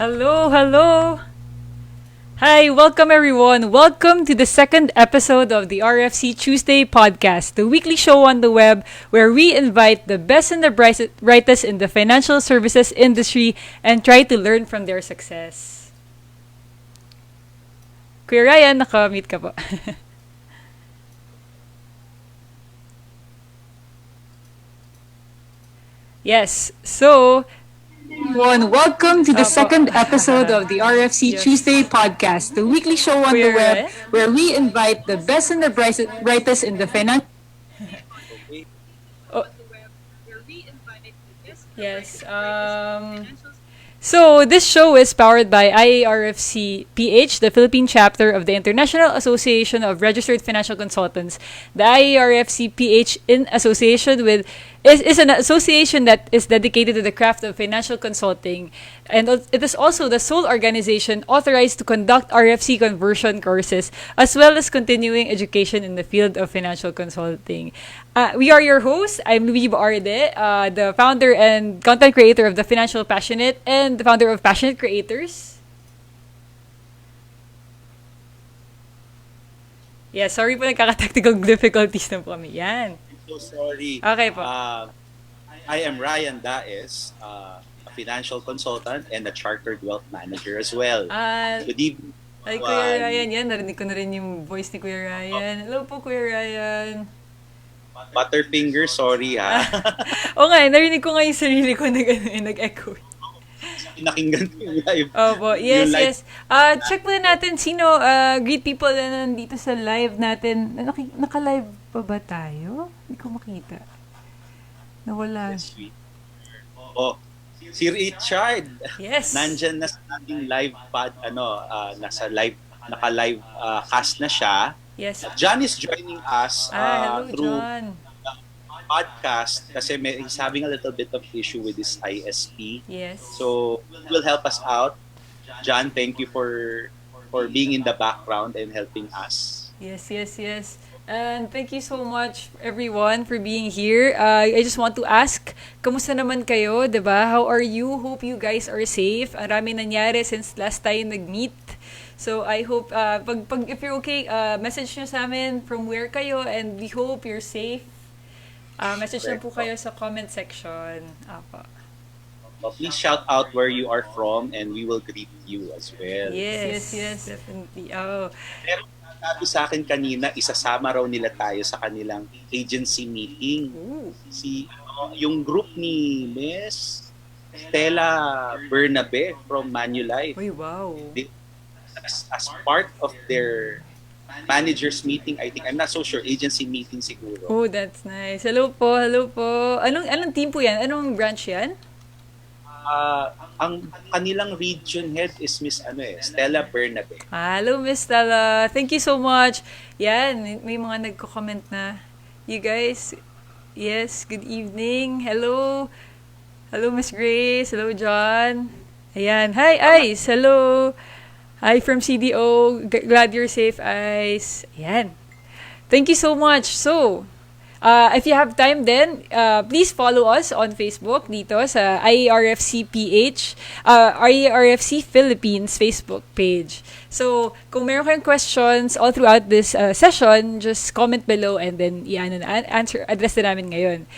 Hello, hello. Hi, welcome everyone. Welcome to the second episode of the RFC Tuesday podcast, the weekly show on the web where we invite the best and the brightest in the financial services industry and try to learn from their success. Kuya Ryan, naka-mute ka po. Yes, so everyone, welcome to the second episode of the RFC Tuesday podcast, the weekly show on the web where we invite the best and the brightest in the financial. Oh. Yes. So this show is powered by IARFCPH, the Philippine chapter of the International Association of Registered Financial Consultants. The IARFCPH, in association with, is an association that is dedicated to the craft of financial consulting, and it is also the sole organization authorized to conduct RFC conversion courses as well as continuing education in the field of financial consulting. We are your hosts. I'm Louis Baarde, the founder and content creator of The Financial Passionate and the founder of Passionate Creators. Yeah, sorry po, nagkaka-technical difficulties na po kami. Yan. So sorry. Okay po. I am Ryan Daes, a financial consultant and a chartered wealth manager as well. Good evening. Ay, Kuya Ryan, yan. Narinig ko na rin yung voice ni Kuya Ryan. Hello po, Kuya Ryan. Butterfinger, sorry ha. Oo nga, narinig ko nga yung sarili ko nag-echo. Nakinggan ko yung live. Opo, yes, yung live. yes. Check muna natin sino, greet people na nandito sa live natin. Naka-live pa ba tayo? Hindi ko makita. Nawala. Yes, sweet. Oh, si Richard. Yes. Nandyan na sa ating live naka-live cast na siya. Yes. John is joining us Hello, through John. podcast kasi he's having a little bit of issue with his ISP. Yes. So, will help us out. John, thank you for being in the background and helping us. Yes, yes, yes. And thank you so much, everyone, for being here. I just want to ask, kamusta naman kayo, diba? How are you? Hope you guys are safe. Arami nangyari since last tayo nag-meet. So I hope, if you're okay, message nyo sa amin from where kayo, and we hope you're safe. Message na po kayo sa comment section. Apa. Please shout out where you are from and we will greet you as well. Yes, yes, definitely. Oh. Pero sabi sa akin kanina, isasama raw nila tayo sa kanilang agency meeting. Ooh. Yung group ni Miss Stella Bernabe from Manulife. Uy, wow. As part of their managers meeting, I think, I'm not so sure, agency meeting siguro. Oh, that's nice. Hello po, hello po. Anong team po yan? Anong branch yan? Ang kanilang region head is Miss Stella Bernabe. Hello, Miss Stella. Thank you so much. Yan, may mga nagko-comment na. You guys, yes, good evening. Hello. Hello, Miss Grace. Hello, John. Ayan. Hi, Ice. Hello. Hi from CDO. Glad you're safe, Ice. Ayan. Thank you so much. So, if you have time then, please follow us on Facebook dito sa IARFCPH, IARFC Philippines Facebook page. So, kung meron kayong questions all throughout this session, just comment below and then address na namin ngayon.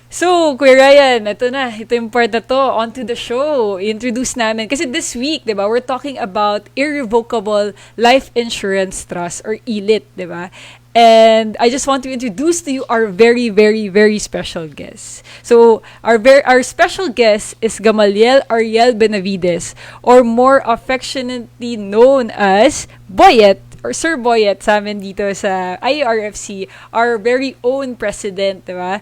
So, Kuya Ryan, ito yung part na to, on to the show. Introduce namin. Kasi this week, di ba, we're talking about Irrevocable Life Insurance Trust or ILIT, di ba? And I just want to introduce to you our very, very, very special guest. So, our special guest is Gamalielh Ariel Benavides, or more affectionately known as Boyet, or Sir Boyet sa amin dito sa IARFC, our very own president, diba?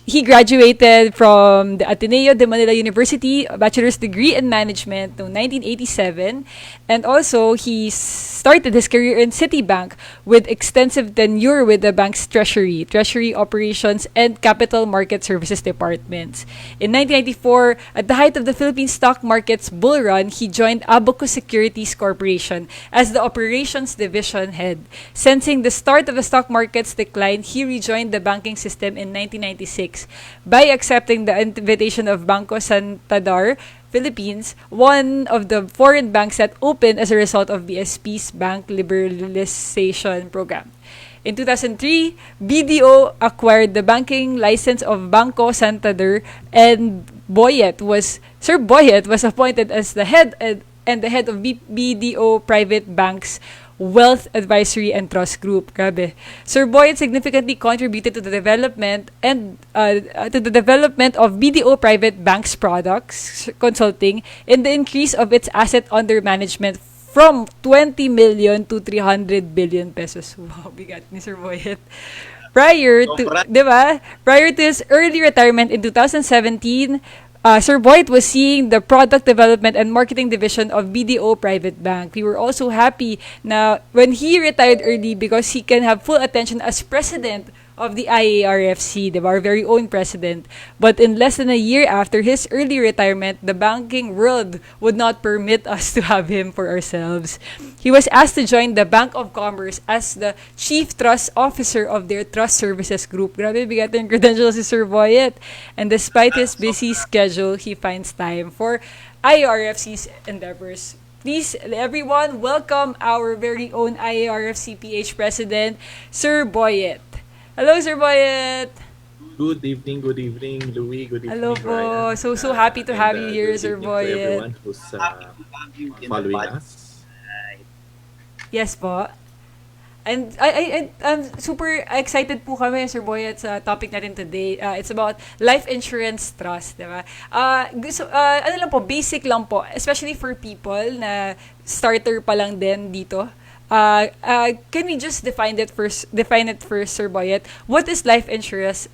He graduated from the Ateneo de Manila University, a bachelor's degree in management noong 1987, and also he started his career in Citibank with extensive tenure with the bank's treasury operations, and capital market services departments. In 1994, at the height of the Philippine stock market's bull run, he joined Abacus Securities Corporation as the operations division head. Sensing the start of the stock market's decline, he rejoined the banking system in 1996 by accepting the invitation of Banco Santandar Philippines, one of the foreign banks that opened as a result of BSP's bank liberalization program. In 2003, BDO acquired the banking license of Banco Santander, and Sir Boyet was appointed as the head and the head of BDO Private Banks Wealth Advisory and Trust Group. Grabe. Sir Boyet significantly contributed to the development of BDO Private Banks products consulting and the increase of its asset under management from 20 million to 300 billion pesos. Wow, bigat ni Sir Boyet. Prior to his early retirement in 2017, Sir Boyd was seeing the product development and marketing division of BDO Private Bank. We were also happy na when he retired early because he can have full attention as president of the IARFC, our very own president. But in less than a year after his early retirement, the banking world would not permit us to have him for ourselves. He was asked to join the Bank of Commerce as the Chief Trust Officer of their Trust Services Group. Grabe, bigat yung credentials si Sir Boyet. And despite his busy schedule, he finds time for IARFC's endeavors. Please, everyone, welcome our very own IARFCPH President, Sir Boyet. Hello, Sir Boyet. Good evening, Louie. Good evening, hello po. Ryan. So happy to have you here, Sir Boyet. To everyone who's following us. Yes po. And I'm super excited po kami, Sir Boyet, sa topic natin today. It's about life insurance trust, di ba? Ano lang po, basic lang po, especially for people na starter pa lang din dito. Can we just define it first, Sir Boyet? What is life insurance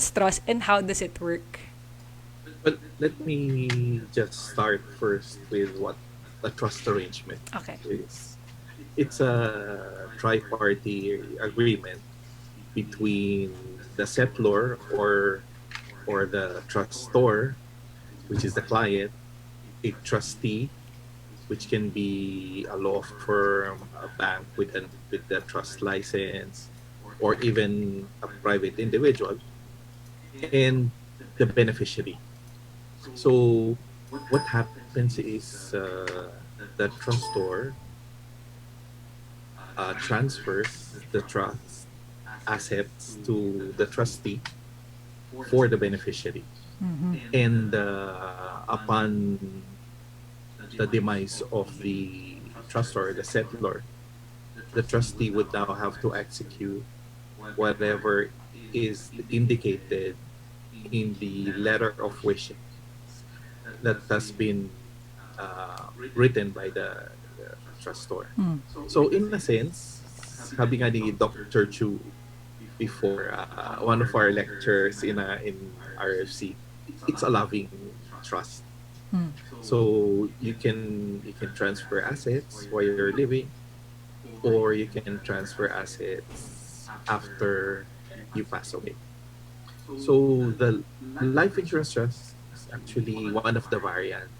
trust, and how does it work? Well, let me just start first with what a trust arrangement is. It's a tri-party agreement between the settlor or the trustor, which is the client, a trustee, which can be a law firm, a bank with the trust license, or even a private individual, and the beneficiary. So what happens is the trustor transfers the trust assets to the trustee for the beneficiary. Mm-hmm. And upon the demise of the trustor, the settlor, the trustee would now have to execute whatever is indicated in the letter of wishes that has been written by the trustor. Mm. So in a sense, sabi nga ni Dr. Chu before one of our lectures in RFC, it's a loving trust. Mm. So you can transfer assets while you're living, or you can transfer assets after you pass away. So the life insurance trust is actually one of the variants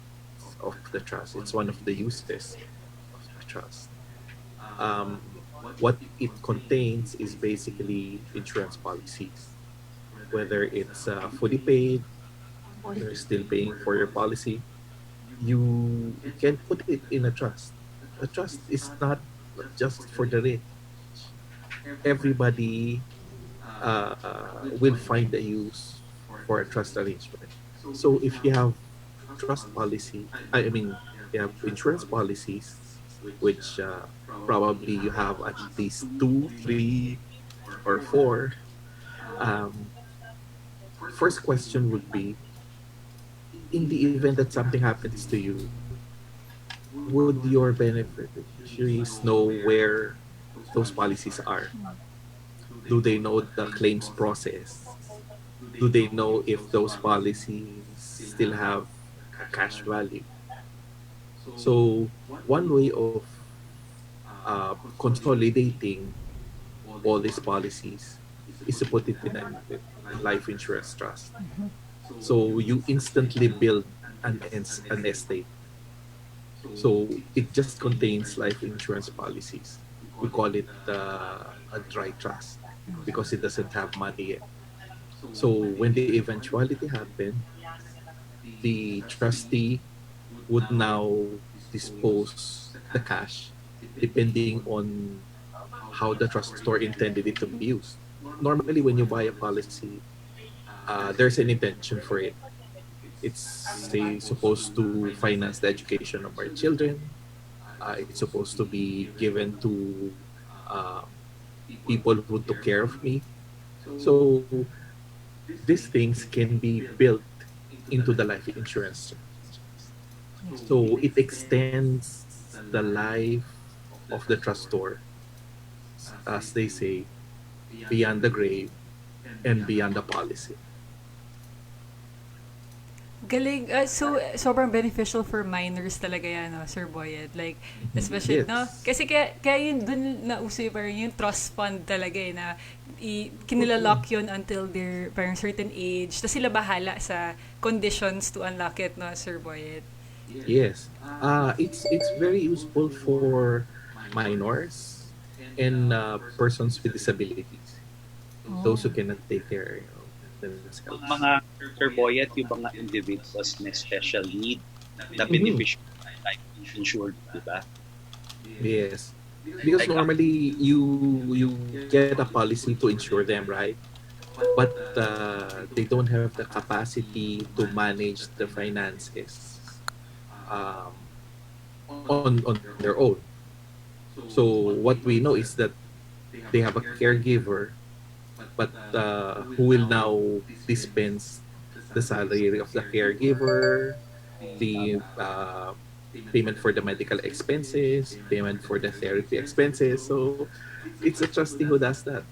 of the trust. It's one of the uses of the trust. What it contains is basically insurance policies, whether it's fully paid or you're still paying for your policy. You can put it in a trust. A trust is not just for the rich. Everybody will find a use for a trust arrangement. So if you have trust policy, you have insurance policies, which probably you have at least 2, 3, or 4. First question would be, in the event that something happens to you, would your beneficiaries know where those policies are? Do they know the claims process? Do they know if those policies still have a cash value? So one way of consolidating all these policies is to put it in a life insurance trust. Mm-hmm. So you instantly build an estate. So it just contains life insurance policies. We call it a dry trust because it doesn't have money yet. So when the eventuality happens, the trustee would now dispose the cash depending on how the trustor intended it to be used. Normally, when you buy a policy, there's an intention for it. It's, say, supposed to finance the education of our children. It's supposed to be given to uh, people who took care of me. So these things can be built into the life insurance. So it extends the life of the trustor, as they say, beyond the grave and beyond the policy. Galing. So, sobrang beneficial for minors talaga yan, no, Sir Boyet. Like, especially, Yes. no? Kasi kaya yun, dun nauso yung parang yung trust fund talaga eh, na kinilalak yun until they're parang certain age. Tapos sila bahala sa conditions to unlock it, no, Sir Boyet? Yes. It's very useful for minors and persons with disabilities. Those who cannot take care of themselves. Mga Sir Boyet, yung mga individuals na special need na beneficial life insured, di ba? Yes. Because normally you get a policy to insure them, right? But they don't have the capacity to manage the finances um, on their own. So what we know is that they have a caregiver, but who will now dispense the salary of the caregiver, the payment for the medical expenses, payment for the therapy expenses. So it's a trustee who does that.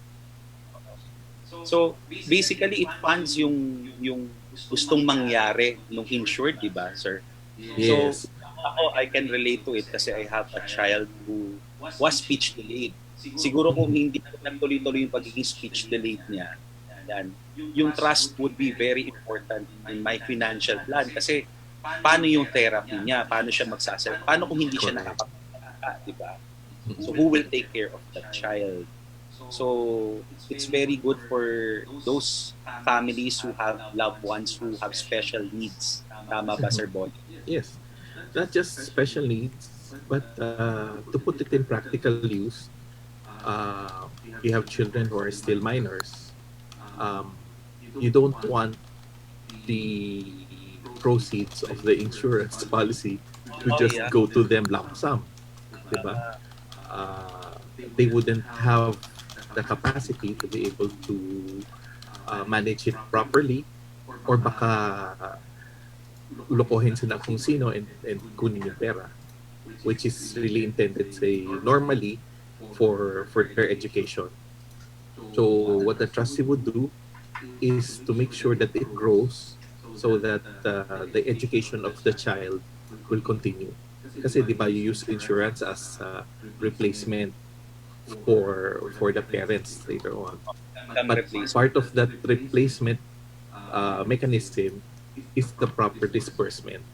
So basically it funds yung gustong mangyari nung insured, di ba, sir? Yes. So ako, I can relate to it kasi I have a child who was speech delayed. Siguro kung hindi nagtuloy-tuloy yung pagiging speech delayed niya, yan, yung trust would be very important in my financial plan kasi paano yung therapy niya, paano siya magsasal, paano kung hindi siya nakapagpapalaka, di ba? So who will take care of that child? So it's very good for those families who have loved ones who have special needs. Tama ba, Sir Boy? Yes. Not just special needs, but to put it in practical use, you have children who are still minors. You don't want the proceeds of the insurance policy to just go to them lump sum, diba? They wouldn't have the capacity to be able to manage it properly, or baka lokohin sila kung sino and kunin yung pera, which is really intended, say, normally for their education. So what the trustee would do is to make sure that it grows so that the education of the child will continue. Kasi di ba, you use insurance as replacement for the parents later on. But part of that replacement mechanism is the proper disbursement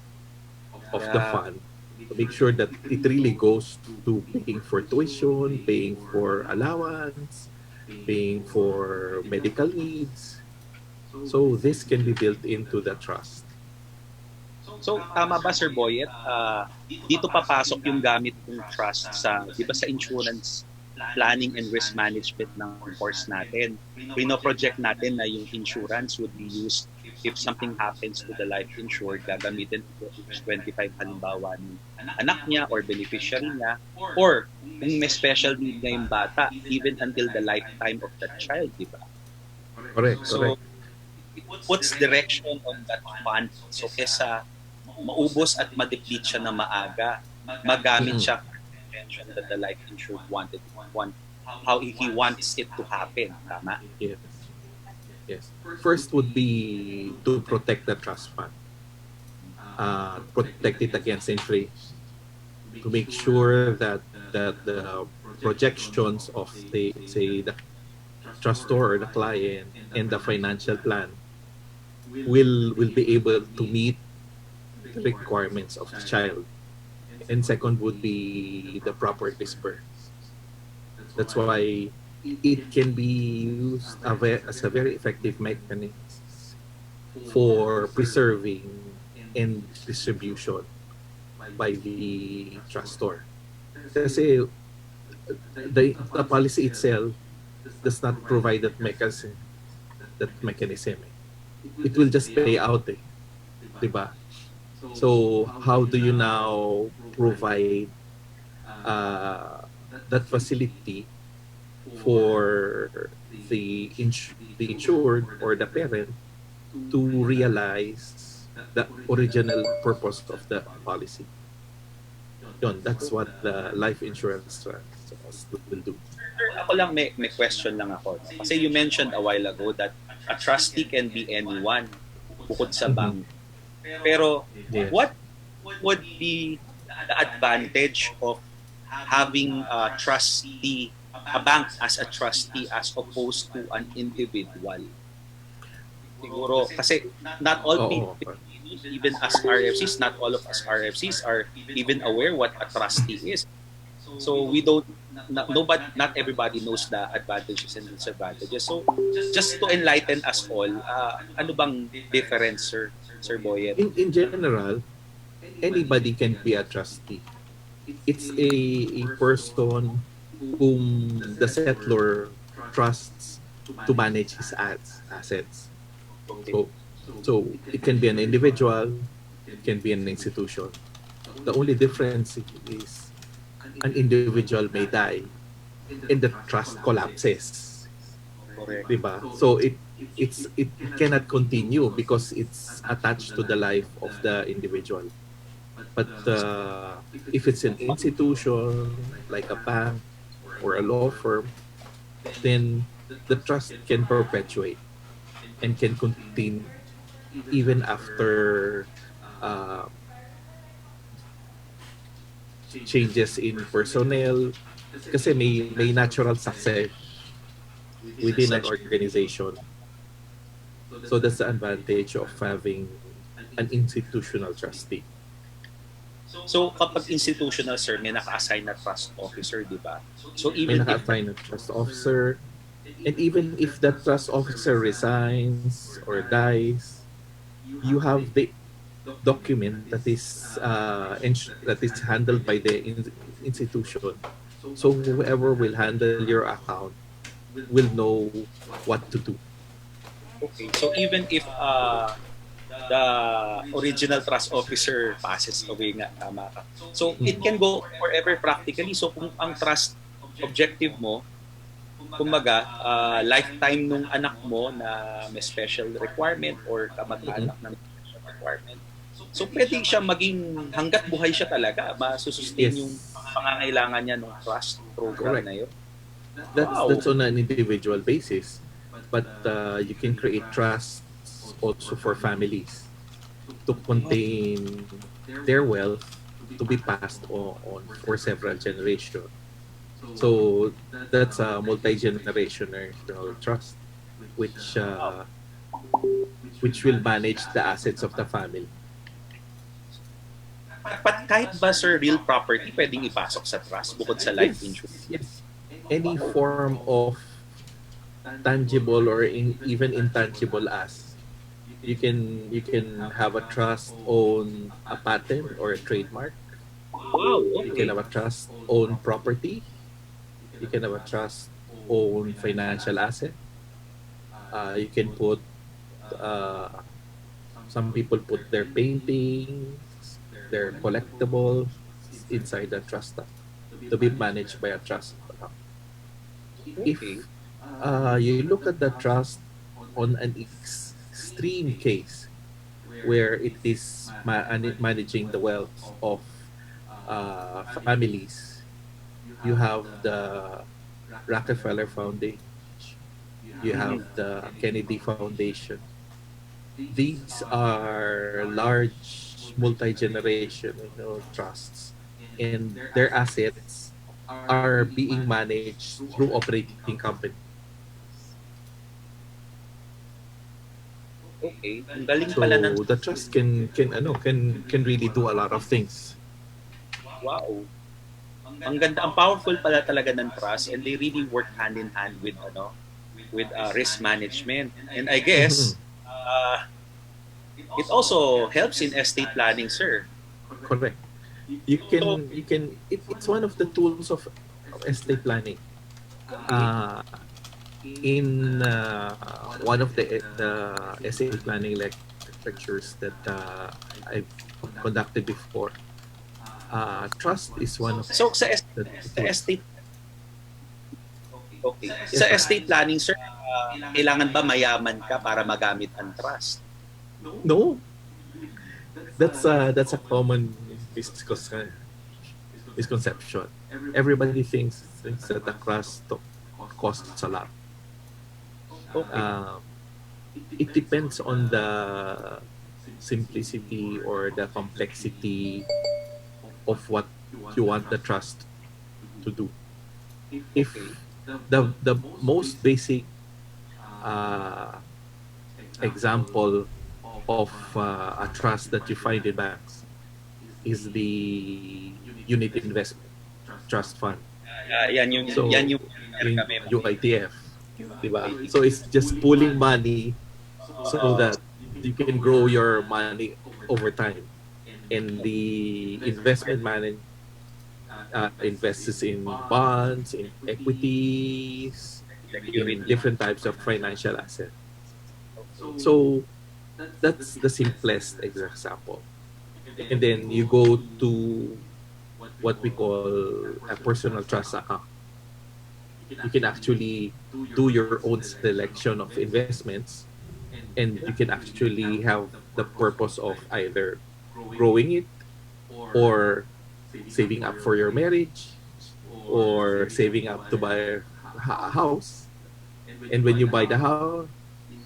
of the fund to make sure that it really goes to paying for tuition, paying for allowance, paying for medical needs. So this can be built into the trust. So tama ba, Sir Boyet? Dito papasok yung gamit ng trust sa, di ba, sa insurance planning and risk management ng course natin. Pino-project natin na yung insurance would be used if something happens to the life insured, gagamitin ito age 25 halimbawa ng anak niya or beneficiary niya, or kung may special need na yung bata, even until the lifetime of that child, di ba? Correct, So, it puts direction on that fund. So, kesa maubos at ma-deplete siya na maaga, magamit siya for the intention that the life insured how he wants it to happen. Tama? Yes. Yes. First would be to protect the trust fund. Protect it against inflation. To make sure that the projections of the trustor or the client and the financial plan will be able to meet the requirements of the child. And second would be the proper disbursement. That's why it can be used as a very effective mechanism for preserving and distribution by the trustor. Kasi the policy itself does not provide that mechanism. It will just pay out, diba? So how do you now provide that facility for the insured or the parent to realize the original purpose of the policy? Yun, that's what the life insurance trust will do. Ako lang may question lang ako. Kasi you mentioned a while ago that a trustee can be anyone bukod sa bank. Pero Yes. what would be the advantage of having a trustee, a bank as a trustee as opposed to an individual? Siguro, kasi not all Oo. people, even as RFCs, not all of us RFCs are even aware what a trustee is. So we don't, not everybody knows the advantages and disadvantages. So just to enlighten us all, ano bang difference, Sir Boyet? In general, anybody can be a trustee. It's a person whom the settlor trusts to manage his assets. So it can be an individual, it can be an institution. The only difference is an individual may die and the trust collapses. Correct. Diba? So it cannot continue because it's attached to the life of the individual. But if it's an institution like a bank or a law firm, then the trust can perpetuate and can continue even after changes in personnel, kasi may natural success within an organization. So that's the advantage of having an institutional trustee. So kapag institutional, sir, may naka-assign na trust officer, di ba? So May even if naka-assign a trust officer, and even if that trust officer resigns or dies, you have the document that is handled by the institution. So whoever will handle your account will know what to do. okay, so even if the original trust officer passes away nga, tama ka. So it can go forever practically. So kung ang trust objective mo, kumbaga, lifetime nung anak mo na may special requirement or kamag-anak na may special requirement. So pwede siya maging hanggat buhay siya talaga, masusustain Yes. yung pangangailangan niya ng trust program Correct. na yun. That's on an individual basis, but you can create trusts also for families to contain their wealth to be passed on for several generations. So that's a multi-generational trust, which will manage the assets of the family. But kahit ba, sir, real property pwedeng ipasok sa trust bukod sa life insurance? Yes. Any form of tangible or even intangible assets. You can have a trust own a patent or a trademark. Wow, You can okay. have a trust own property. You can have a trust own financial asset. You can put some people put their paintings, their collectibles inside the trust to be managed by a trust. If Okay. you look at the trust on an extreme case where it is managing the wealth of families, you have the Rockefeller Foundation, you have the Kennedy Foundation. These are large multi-generational trusts, and their assets are being managed through operating companies. Okay. Ang galing So pala ng... the trust can really do a lot of things. Wow. Ang ganda, ang powerful pala talaga ng trust, and they really work hand in hand with risk management. And I guess It also helps in estate planning, sir. Correct. It's one of the tools of estate planning. Uh, in one of the estate planning lectures that I've conducted before, trust is one of So the sa tools. estate okay. Yes, Sa sir. estate planning, sir, kailangan ba mayaman ka para magamit ang trust? No, that's a common misconception. Everybody thinks that the trust costs a lot. Okay. It depends on the simplicity or the complexity of what you want the trust to do. If the most basic uh, example of a trust that you find in banks is the unit investment trust fund. So, yan yung kami. UITF, diba? So it's just pooling money so that you can grow your money over time. And the investment manager invests in bonds, in equities, in different types of financial assets. So that's the simplest example. And then you go to what we call a personal trust account. You can actually do your own selection of investments, and you can actually have the purpose of either growing it or saving up for your marriage or saving up to buy a house. And when you buy the house,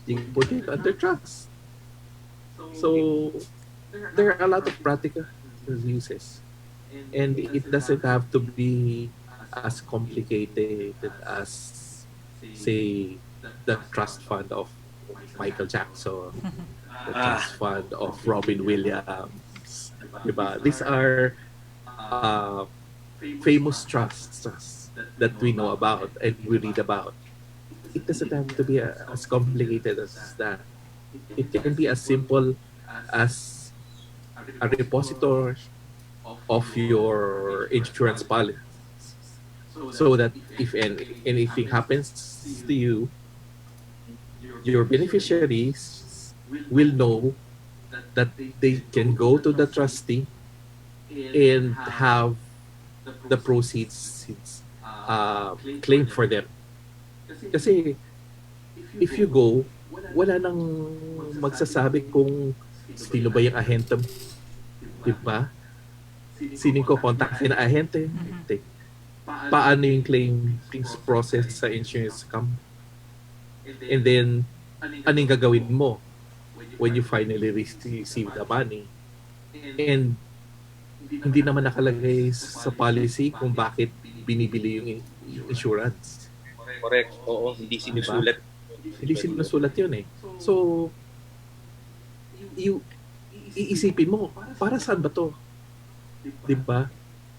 you put it under trust. So there are a lot of practical uses, and it doesn't have to be as complicated as, say, the trust fund of Michael Jackson, the trust fund of Robin Williams. Diba? These are famous trusts that we know about and we read about. It doesn't have to be as complicated as that. It can be as simple as a repository of your insurance policy, so that if anything happens to you, your beneficiaries will know that they can go to the trustee and have the proceeds claimed for them. Kasi if you go, wala nang magsasabi kung sino ba yung ahente mo. Diba? Sino ko kontakin na ahente? Paano yung claims process sa insurance company? And then, anong gagawin mo when you finally receive the money? And hindi naman nakalagay sa policy kung bakit binibili yung insurance. Correct. Oo, hindi sinusulat. Hindi sinusulat yun eh. So, iisipin mo, para saan ba to? Diba?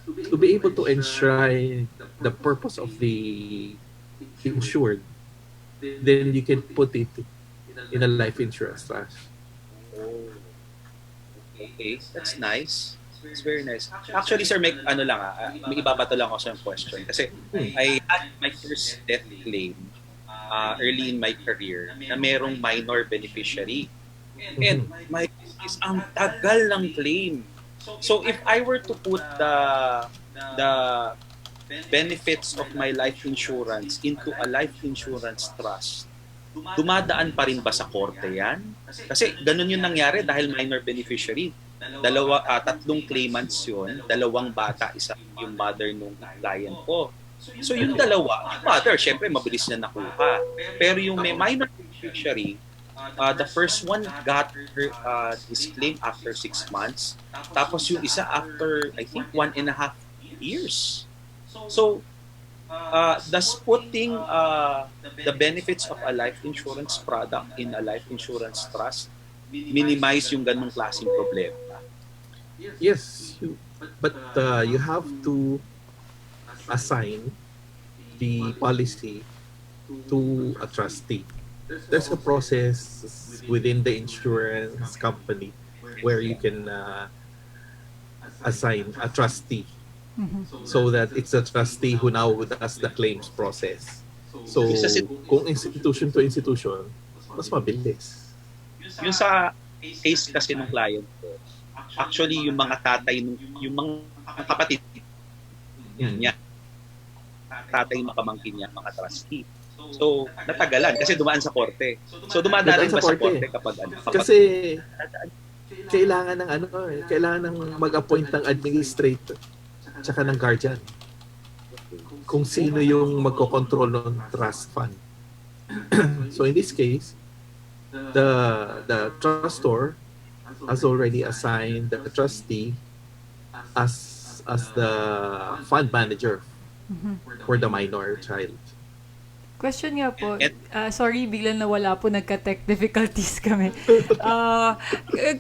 To be able to enshrine the purpose of the insured, then you can put it in a life insurance trust. Oh. Okay, that's nice. It's very nice. Actually, sir, may may ibabato lang ako sa question. Kasi I had my first death claim early in my career na merong minor beneficiary. And my is ang tagal ng claim. So if I were to put the benefits of my life insurance into a life insurance trust, dumadaan pa rin ba sa korte yan? Kasi ganun yung nangyari dahil minor beneficiary. Tatlong claimants yun, dalawang bata, isa yung mother nung client ko. So yung dalawa, yung mother, syempre mabilis na nakuha. Pero yung may minor beneficiary, the first one got his claim after 6 months. Tapos yung isa after, I think, 1.5 years. So, does putting the benefits of a life insurance product in a life insurance trust minimize yung ganung klaseng problema? Yes, but you have to assign the policy to a trustee. there's a process within the insurance company where you can assign a trustee, so that it's a trustee who now does the claims process. So, kung institution to institution, mas mabilis. Yung sa case kasi ng client ko, actually yung mga tatay, yung mga kapatid niya, tatay ng pamangkin niya, mga trustee. So, natagalan kasi dumaan sa korte. So, dumadaan ba sa korte kapag Kasi kailangan ng kailangan ng mag-appoint ng administrator tsaka ng guardian. Kung sino yung magko-control ng trust fund. So in this case, the trustor has already assigned the trustee as the fund manager for the minor child. Question nga po, sorry, biglang nawala po, nagka-tech difficulties kami.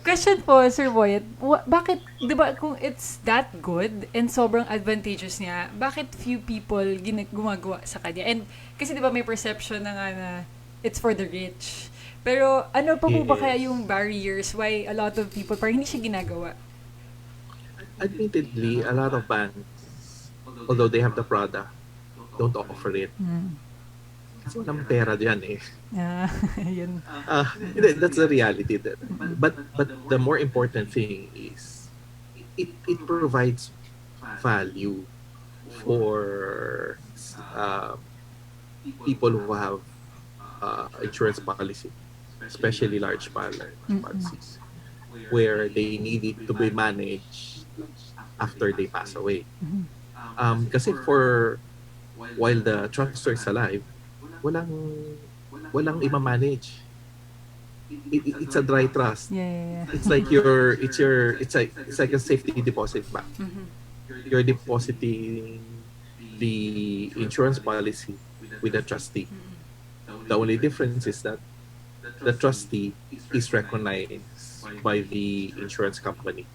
Question po, Sir Boyet, bakit, di ba, kung it's that good and sobrang advantageous niya, bakit few people gumagawa sa kanya? And kasi di ba may perception na nga na it's for the rich. Pero ano pa po ba kaya yung barriers why a lot of people parang hindi siya ginagawa? Admittedly, a lot of banks, although they have the product, don't offer it. Kasi walang pera dyan eh. Yun. That's the reality. But the more important thing is it provides value for people who have insurance policy, especially large policies, where they need it to be managed after they pass away. Kasi while the trustor is alive, walang ima-manage. It's a dry trust. Yeah. It's like it's like a safety deposit bank. You're depositing the insurance policy with a trustee. The only difference is that the trustee is recognized by the insurance company.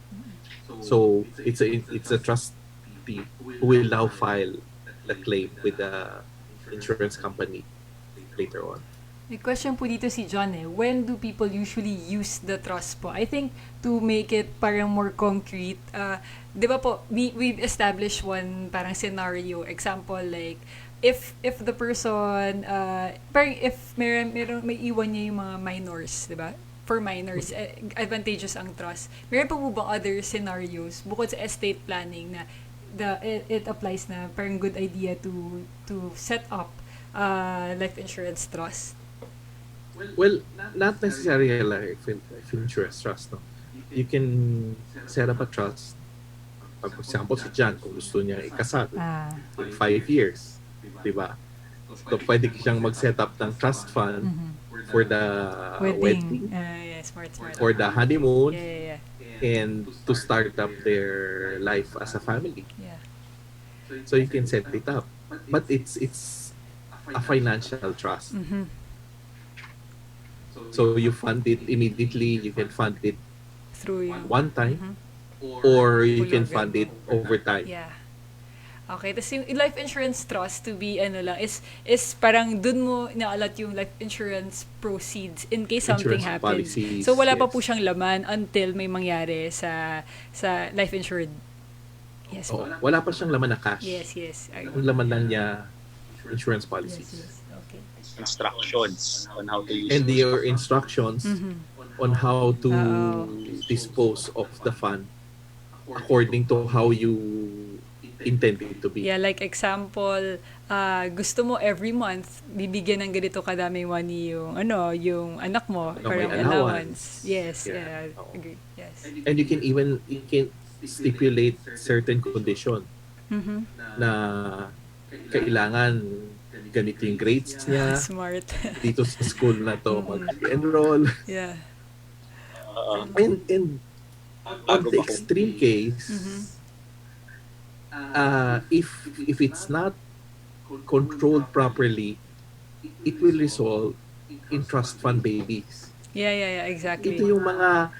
So it's a trustee who will now file the claim with the insurance company later on. May question po dito si John eh. When do people usually use the trust po? I think to make it parang more concrete, di ba po, we've established one parang scenario. Example like, if the person, parang if may iwan niya yung mga minors, di ba? For minors, advantageous ang trust. Meron pa po bang other scenarios bukod sa estate planning na it applies na parang good idea to set up life insurance trust? Well, not necessarily a life insurance trust. No? You can set up a trust. For example, si John, kung gusto niya ikasal, in 5 years, di ba? So, pwede siyang mag-set up ng trust fund for the wedding, smart. for the honeymoon, Yeah. and to start up their life as a family. Yeah. So you can set it up, but it's a financial trust. So you fund it immediately. You can fund it Through yung one time, or you can fund it over time. Yeah. Okay, tapos yung life insurance trust to be is parang dun mo inaalat yung life insurance proceeds in case something Insurance happens. policies, So wala pa yes. po siyang laman until may mangyari sa life insured. Yes po. Wala pa siyang laman na cash. Yes. Ang laman lang niya, insurance policies. Yes. Okay. instructions on how to use And those your instructions on how to dispose of the fund according to how you intend it to be. Yeah, like example, gusto mo every month bibigyan ng ganito kadaming money yung anak mo, May parang allowance. Yes, Yeah. agree. Yes. And you can stipulate certain condition na kailangan ganito yung grades niya, Smart. dito sa school na to mag-enroll. Yeah. And on the extreme case, if it's not controlled properly, it will result in trust fund babies. Yeah, exactly. Ito yung mga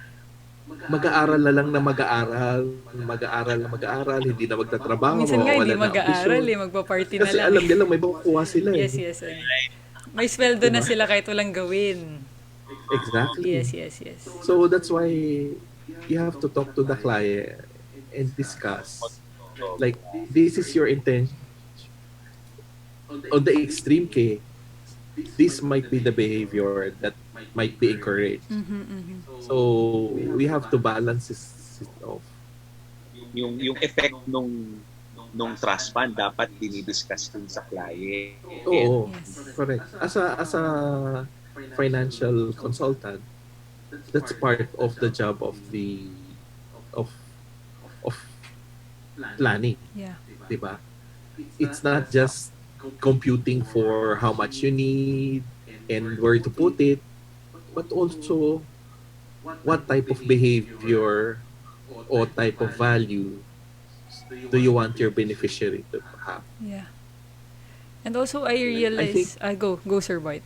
mag-aaral na lang na mag-aaral, hindi na magtatrabaho, Minsan nga hindi mawawalan ng mag-aaral ambisyon. magpa-party na Kasi lang. alam nila may makukuha sila. Yes. May sweldo na Diba? sila kahit walang gawin. Exactly. Yes. So that's why you have to talk to the client and discuss. Like, this is your intention. On the extreme case, this might be the behavior that might be encouraged. So we have to balance it off. Yung effect nung trust fund dapat dinidiscuss din sa client. Oo, Yes. correct. As a financial consultant, that's part of the job of of of planning, Yeah. diba? It's not just computing for how much you need and where to put it, but also what type of behavior or type of value do you want your beneficiary to have? Yeah. And also, I I think, realize... go, Sir Boyd.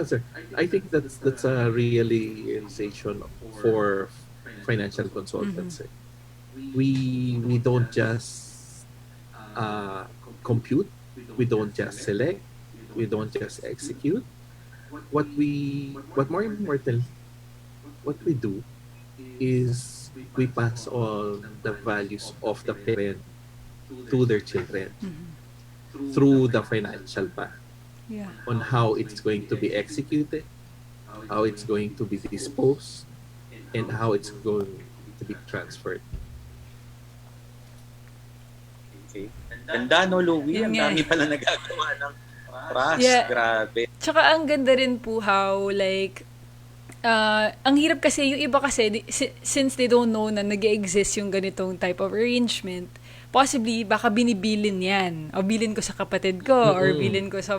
sir, I think that's a realization for financial consultants. We don't just compute, we don't just select, we don't just execute. What more important, what we do is we pass on the values of the parent to their children through the financial path Yeah. on how it's going to be executed, how it's going to be disposed, and how it's going to be transferred. Okay. Ganda, no, Louie? Yun Ang nga dami eh. pala nagagawa ng trust. Yeah. Grabe. Tsaka ang ganda rin po how, like, ang hirap kasi, yung iba kasi, since they don't know na nag-exist yung ganitong type of arrangement, possibly, baka binibilin yan. O bilin ko sa kapatid ko, or bilin ko sa...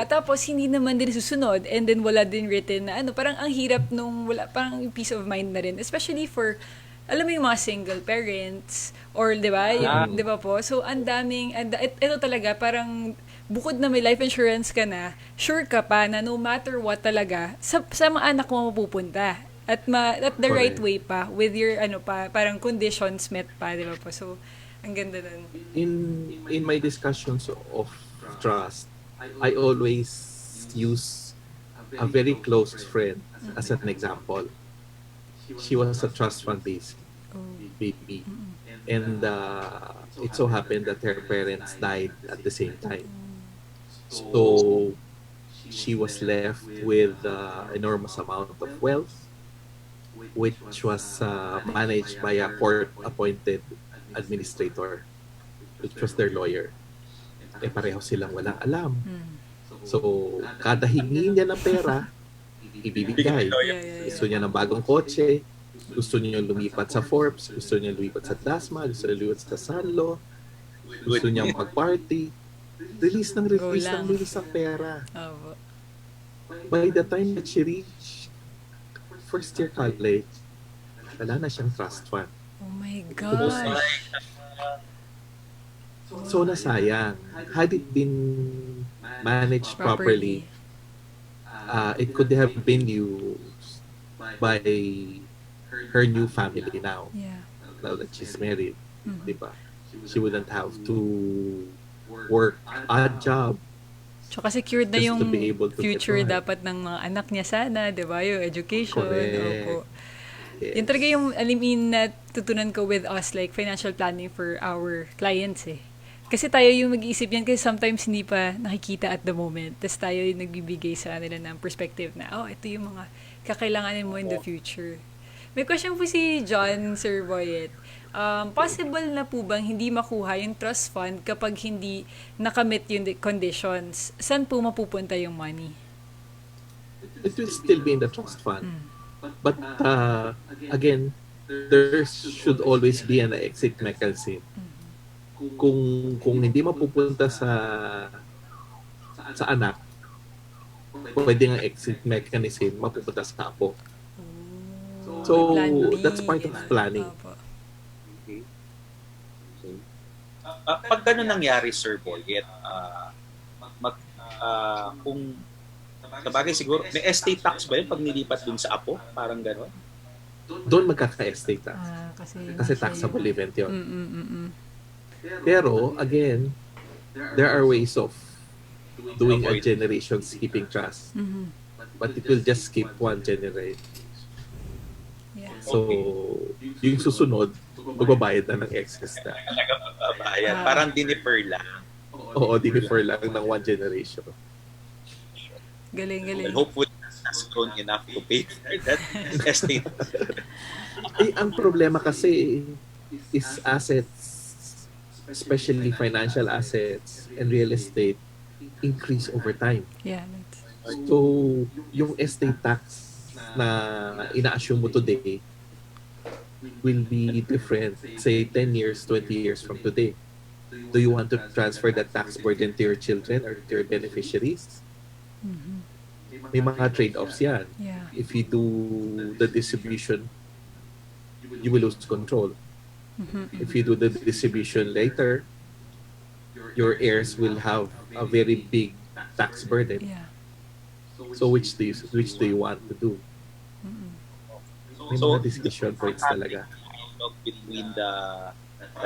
tapos, hindi naman din susunod, and then wala din written na, parang ang hirap nung, wala, parang peace of mind na rin. Especially for, alam mo yung mga single parents, or, di ba? Di ba po? So, ang daming, ito talaga, parang, bukod na may life insurance ka na, sure ka pa na no matter what talaga, sa mga anak mo mapupunta. At the right way pa, with your, parang conditions met pa, di ba po? So, ang ganda nun. In my discussions of trust, I always use a very close friend as an example. She was a trust fund based baby, and it so happened that her parents died at the same time. So she was left with enormous amount of wealth, which was managed by a court-appointed administrator, which was their lawyer. Pareho silang walang alam. So, kada hingi niya ng pera, ibibigay. Gusto niya ng bagong kotse, gusto niya lumipat sa Forbes, gusto niya lumipat sa Dasma, gusto niya lumipat sa Sanlo, gusto niya mag-party. Release ng pera. By the time that she reached first year college, wala na siyang trust fund. Oh my gosh. So nasayang. Had it been managed properly, it could have been used by her new family now. Yeah. Now that she's married, diba? She wouldn't have to work odd job. Tsaka secured na Just yung to be able to future get by. dapat ng mga anak niya sana, di ba? Yung education. Correct. Opo. Yes. Yun talaga yung alimin na tutunan ko with us, like financial planning for our clients eh. Kasi tayo yung mag-iisip yan kasi sometimes hindi pa nakikita at the moment. Tapos tayo yung nagbibigay sa kanila ng perspective na, ito yung mga kakailanganin mo in the future. May question po si John, Sir Boyet. Possible na po bang hindi makuha yung trust fund kapag hindi nakamit yung conditions? Saan po mapupunta yung money? It will still be in the trust fund. But again, there should always be an exit mechanism. Kung hindi mapupunta sa anak, pwede nga exit mechanism mapupunta sa apo. So, that's part of planning. Okay. Pag gano'n nangyari, Sir Boyet, kung sabagay siguro, may estate tax ba yun pag nilipat dun sa apo? Parang gano'n? Doon magkaka-estate tax. Kasi taxable event yun. Pero, again, there are ways of doing a Avoid. generation skipping trust. Mhm. But it will just skip one generation. Yeah. So, yung susunod, magbabayad na ng excess na. Talaga magbabayad. Ah. Parang diniper lang. Oo, dinifer lang ng one generation. Galing, Well, galing. hopefully, has grown enough to pay for that estate. Ang problema kasi is assets, especially financial assets and real estate, increase over time. Yeah, that's... So, yung estate tax na ina-assume mo today will be different, say 10 years, 20 years from today. Do you want to transfer that tax burden to your children or to your beneficiaries? Mhm. May mga trade-offs yan. Yeah. If you do the distribution, you will lose control. Mhm. If you do the distribution later, your heirs will have a very big tax burden. Yeah. So which do you want to do? Mhm. May mga discussion points talaga. Between the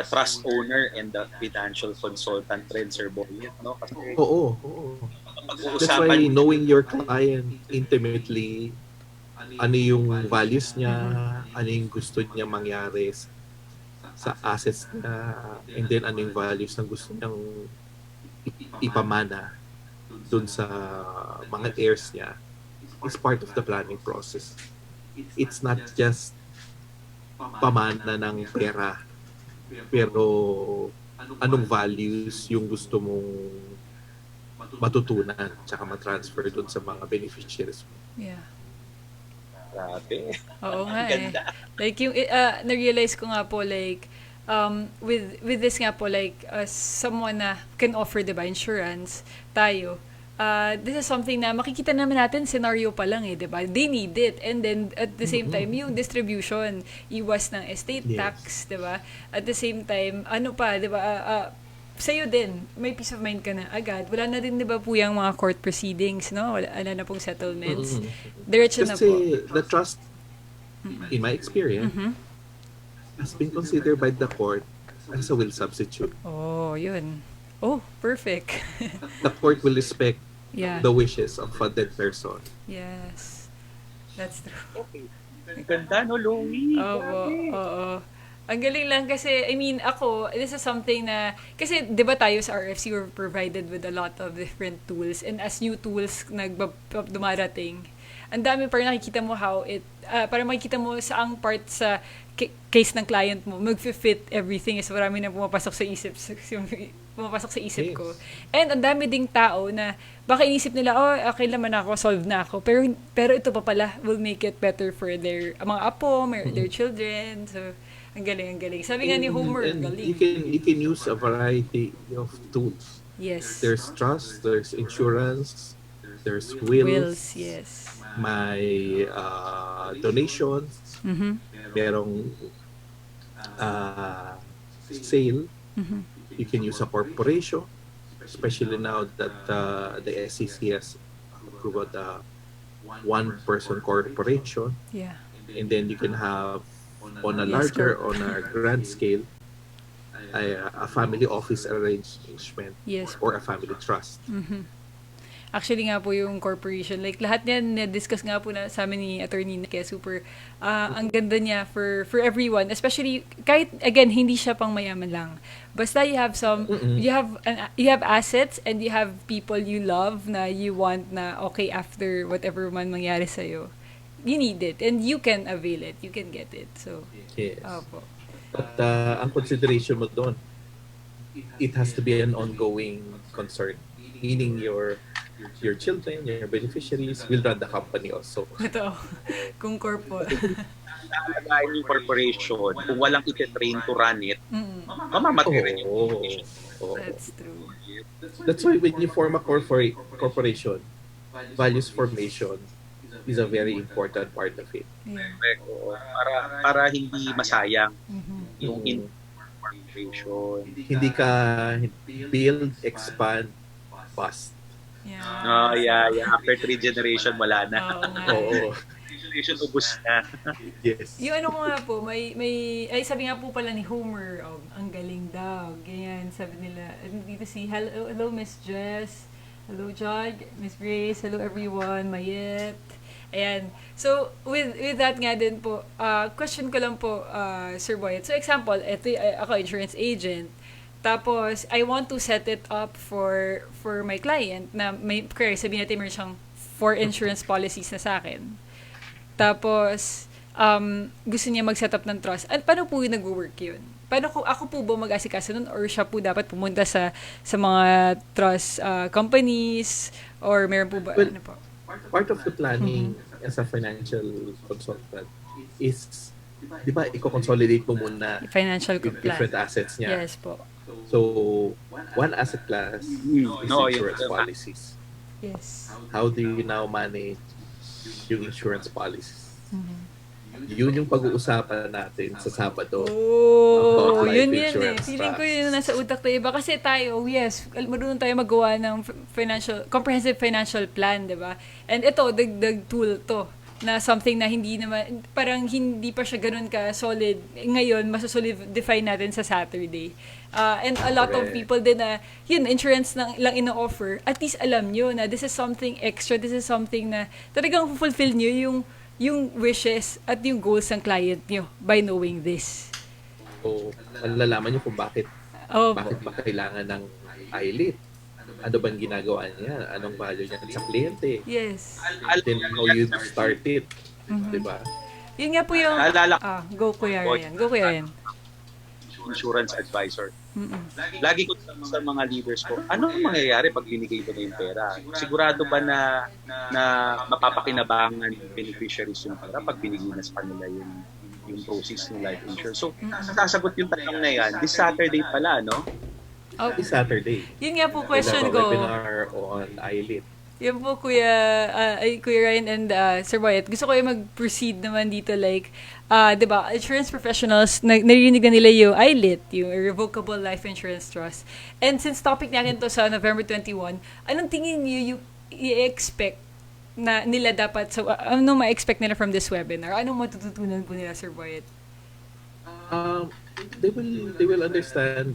trust owner and the financial consultant rin, Sir Boyet, no? Kasi Oo. That's why pag-uusapan knowing your client intimately, ano yung values niya, ano yung gusto niya mangyari sa assets niya, and then ano yung values na gusto niyang ipamana dun sa mga heirs niya is part of the planning process. It's not just pamana ng pera, pero anong values yung gusto mong matutunan tsaka matransfer dun sa mga beneficiaries mo. Yeah. grabe. Oo nga eh. Ganda. Like yung na-realize ko nga po like with this nga po like someone na can offer, 'di ba, insurance tayo. This is something na makikita naman natin scenario pa lang eh, 'di ba? They need it, and then at the same time yung distribution, iwas ng estate Yes. tax, 'di ba? At the same time, ano pa, 'di ba? Sa'yo din, may peace of mind ka na agad. Wala na din, 'di ba po, yung mga court proceedings, no? Wala na pong settlements. Diretso na po. Kasi the trust, in my experience, has been considered by the court as a will substitute. Oh, yun. Oh, perfect. The court will respect Yeah. the wishes of a dead person. Yes. That's true. Okay. Ang ganda, no, Louie? Oo, oo. Ang galing lang kasi, I mean, ako, this is something na, kasi di ba tayo sa RFC we're provided with a lot of different tools, and as new tools dumarating, ang dami parang nakikita mo how it, parang makikita mo saang part sa case ng client mo, mag-fit everything, is marami na pumapasok sa isip Yes. ko. And ang dami ding tao na baka inisip nila, oh, okay naman ako, solve na ako. Pero ito pa pala will make it better for their mga apo, their children. So, ang galing, ang galing. Sabi nga ni Homer, And galing. you can use a variety of tools. Yes. There's trust, there's insurance, there's wills, yes. may donations, Mhm. merong sale. Mhm. You can use a corporation, especially now that the SEC has approved a one-person corporation. Yeah. And then you can have, on a Yes, larger, on a grand scale, a family office arrangement Yes. or a family trust. Mhm. Actually nga po yung corporation, like lahat yan na-discuss nga po na sa amin ni attorney, kaya super ang ganda niya for everyone, especially kahit again hindi siya pang mayaman lang, basta you have you have assets and you have people you love na you want na okay after whatever man mangyari sa you need it and you can avail it, you can get it. So Yes. opo. But ang consideration mo doon, it has to be an ongoing concern. Meaning your children, your beneficiaries will run the company also. Ito, kung corpo. Dahil yung corporation, kung walang iti-train to run it, mamamatay rin yung corporation. Oo. That's true. That's why when you form a corporation, values formation is a very important part of it. Yeah. Correct, oo. Para hindi masayang Mhm. yung corporation. Hindi ka build, expand, bust. Yeah. Yeah. After 3 generation, wala na. Oo nga. Oo. Generation, ubus na. Yes. Yung ano ko nga po, ay sabi nga po pala ni Homer, ang galing daw, ganyan, sabi nila, dito si, hello Miss Jess, Hello, John, Miss Grace. Hello, everyone. Mayet. Ayan. So, with that nga din po, question ko lang po, Sir Boyet. So, example, ako, insurance agent. Tapos, I want to set it up for my client na may, kaya sabihin natin meron siyang 4 insurance policies na sa akin. Tapos, gusto niya mag-set up ng trust. At paano po yung nag-work yun? Paano ako po ba mag-asikaso nun or siya po dapat pumunta sa mga trust companies or meron po ba? Well, ano po? part of the planning as a financial consultant is, di ba, i-consolidate mo muna Financial yung plan. different assets niya. Yes po. So, one asset class is insurance policies. Yes. How do you now manage yung insurance policies? Yun yung pag-uusapan natin sa Sabado. Oh, about life yun eh. insurance Feeling ko trust. yun nasa utak tayo iba. Kasi tayo, yes, marunong tayo magawa ng comprehensive financial plan, di ba? And ito, dagdag tool to na something na hindi naman, parang hindi pa siya ganun ka-solid. Ngayon, masasolidify natin sa Saturday. And a lot of people din na, yun, insurance lang ino-offer. At least alam nyo na this is something extra, this is something na talagang fulfill nyo yung wishes at yung goals ng client nyo by knowing this. So, malalaman nyo kung bakit ba kailangan ng ILIT. Ano bang ginagawa niya? Anong value niya sa kliyente? Yes. Then how you start it. Diba? Yun nga po yung... go Kuya Ryan. Go Kuya Ryan. Insurance advisor. Lagi ko sa mga leaders ko, ano ang mangyayari pag binigay ko na yung pera? Sigurado ba na mapapakinabangan yung beneficiaries yung pera pag binigay na sa kanila yung process ng life insurance? So, sasagot yung tanong na yan, this Saturday pala, no? This Saturday. Yun nga po question ko. Webinar on ILIT. Yan po Kuya Ryan and Sir Boyet. Gusto ko yung mag-proceed naman dito like, diba, insurance professionals, narinig na nila yung ILIT, yung Irrevocable Life Insurance Trust. And since topic natin to sa November 21, anong tingin niyo yung i-expect na nila dapat, so anong ma-expect nila from this webinar? Anong matututunan po nila, Sir Boyet? They will understand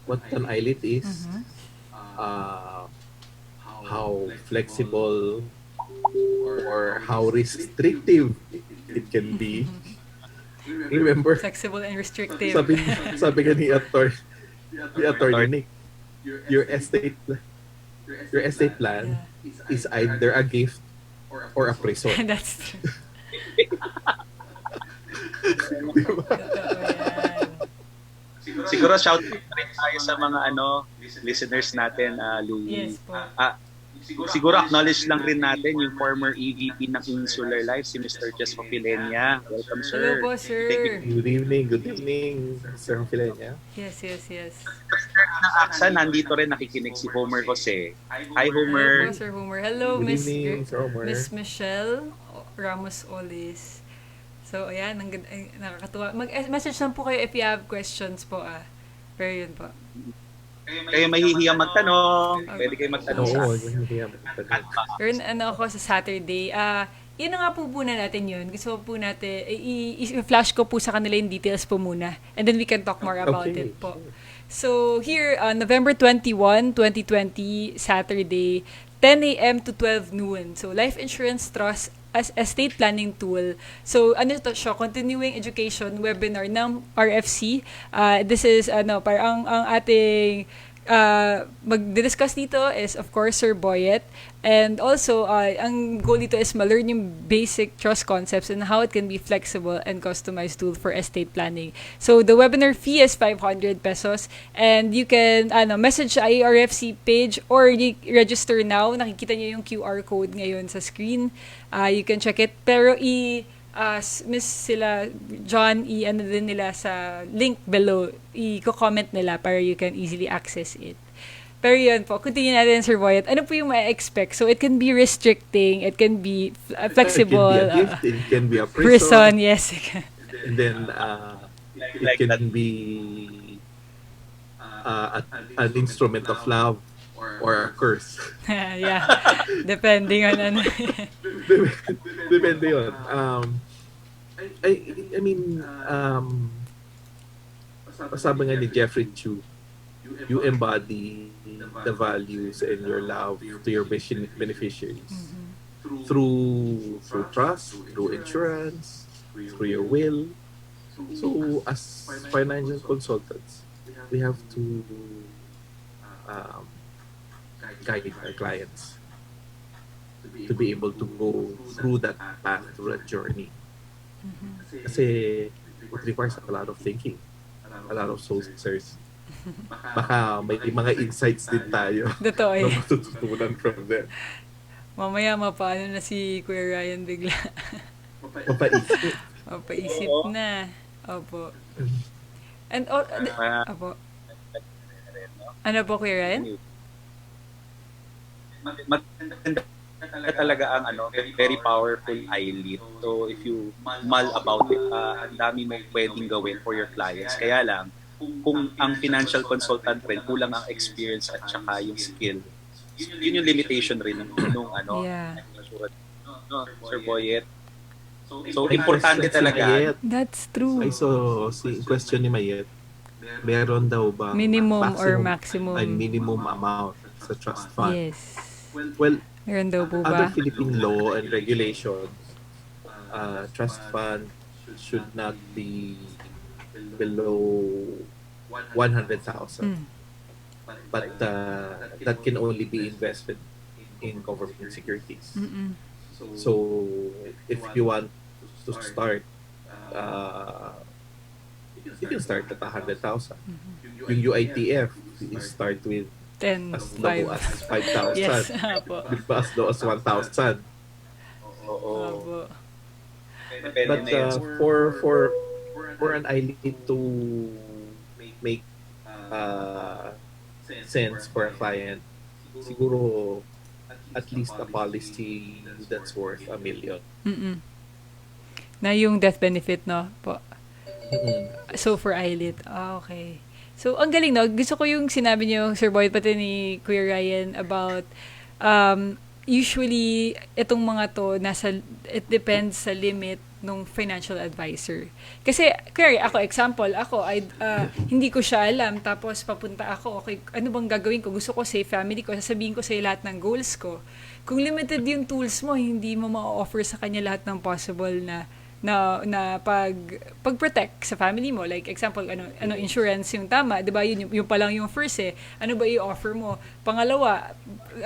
what an ILIT is, how flexible or how restrictive it can be. Remember, Flexible and restrictive. sabi nga ni Attorney Nick, your estate plan is either a gift or a prison. That's true. Diba? Siguro shout out rin tayo sa mga listeners natin, Louie. Yes po. Siguro acknowledge lang rin natin yung former EVP ng Insular Life, si Mr. Jess Papilenia. Welcome, sir. Hello po, sir. Good evening, Sir Filenia. Yes. President ng AXA, nandito rin nakikinig si Homer Jose. Hi, Homer. Hello po, Sir Homer. Hello, Good evening, Sir Homer. Miss Michelle Ramos Olis. So, ayan, nakakatuwa. Mag-message lang po kayo if you have questions po. Pero yun po. Kayo mahihiyang magtanong. Pwede kayo magtanong sa Pero ako sa Saturday. Yun na nga po muna natin yun. Gusto po natin, i-flash ko po sa kanila yung details po muna. And then we can talk more about it po. So, here, November 21, 2020, Saturday, 10 a.m. to 12 noon. So, Life Insurance Trust as estate planning tool. So, ano to siya? Continuing education webinar ng RFC. This is, parang ang ating mag-discuss dito is, of course, Sir Boyet. And also, ang goal dito is ma-learn yung basic trust concepts and how it can be flexible and customized tool for estate planning. So, the webinar fee is 500 pesos. And you can message sa IARFC page or register now. Nakikita niyo yung QR code ngayon sa screen. You can check it. Pero miss sila, John, ano din nila sa link below. I-comment nila para you can easily access it. Pero yun po, continue natin, Sir Boyet. Ano po yung ma-expect? So, it can be restricting, it can be flexible. It can be a gift, it can be a prison, yes. And then, it can be an instrument of love or a curse. Yeah, depending on ano. Depende yun. I mean, sabi nga ni Jeffrey Chu, you embody the values and your love to your beneficiaries through trust, through insurance, through your will. So as financial consultants, we have to um, guide our clients to be able to go through that path, through that journey. Kasi it requires a lot of thinking, a lot of soul search. Baka may mga insights din tayo Totoo na eh. matututunan from them. Mamaya mapaano na si Kuya Ryan bigla. Mapaisip. Mapaisip na. Opo. And opo. Ano po, Kuya Ryan? Maganda talaga ang very powerful ILIT. So if you mull about it, ang dami mo pwedeng gawin for your clients. Kaya lang, kung ang financial consultant rin, kulang ang experience at saka yung skill, yun yung limitation rin nung Yeah. Sir Boyet. So importante talaga. That's true. Ay, so, si question ni Mayet, meron daw ba Minimum or maximum? Ay, minimum amount sa trust fund? Yes. Well, Meron daw po under ba? Philippine law and regulations, trust fund should not be below 100,000. But that can only be invested in government securities. So if you want to start, you can start at 100,000. Yung UITF, you start with 10, as low 5. as 5,000. Yes, apo. Di ba? As low as 1,000. Apo. But for an ILIT to make sense for a client, siguro at least a policy that's worth $1 million. Na yung death benefit, no? Po. Mm-mm. So, for ILIT. Okay. So, ang galing, no? Gusto ko yung sinabi niyo, Sir Boyd, pati ni Kuya Ryan, about usually, itong mga to, it depends sa limit nung financial advisor. Kasi, Kuya, hindi ko siya alam, tapos papunta ako, okay, ano bang gagawin ko? Gusto ko save family ko, sasabihin ko sa'yo lahat ng goals ko. Kung limited yung tools mo, hindi mo ma-offer sa kanya lahat ng possible na pag-protect sa family mo. Like example, ano insurance yung tama, 'di ba? Yun pa lang yung first eh. Ano ba i-offer mo? Pangalawa,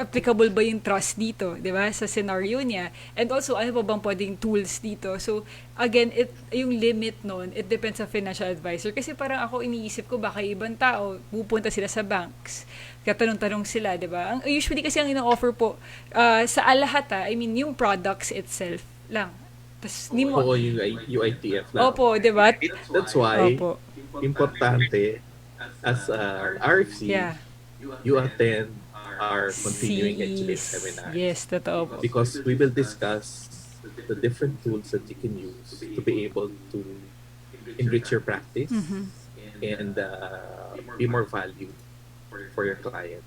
applicable ba yung trust dito, 'di ba? Sa scenario niya. And also, ano pa bang pwedeng tools dito? So, again, yung limit noon, it depends sa financial advisor. Kasi parang ako iniisip ko, baka ibang tao, pupunta sila sa banks. Katanong-tanong sila, 'di ba? Usually kasi ang ino-offer po sa lahat, I mean, yung products itself lang. Oo, yung UITF lang. Opo, di ba? That's why, Opo. importante, as RFC, you attend our continuing education seminar. Yes, totoo po. Because we will discuss the different tools that you can use to be able to enrich your practice and be more value for your client.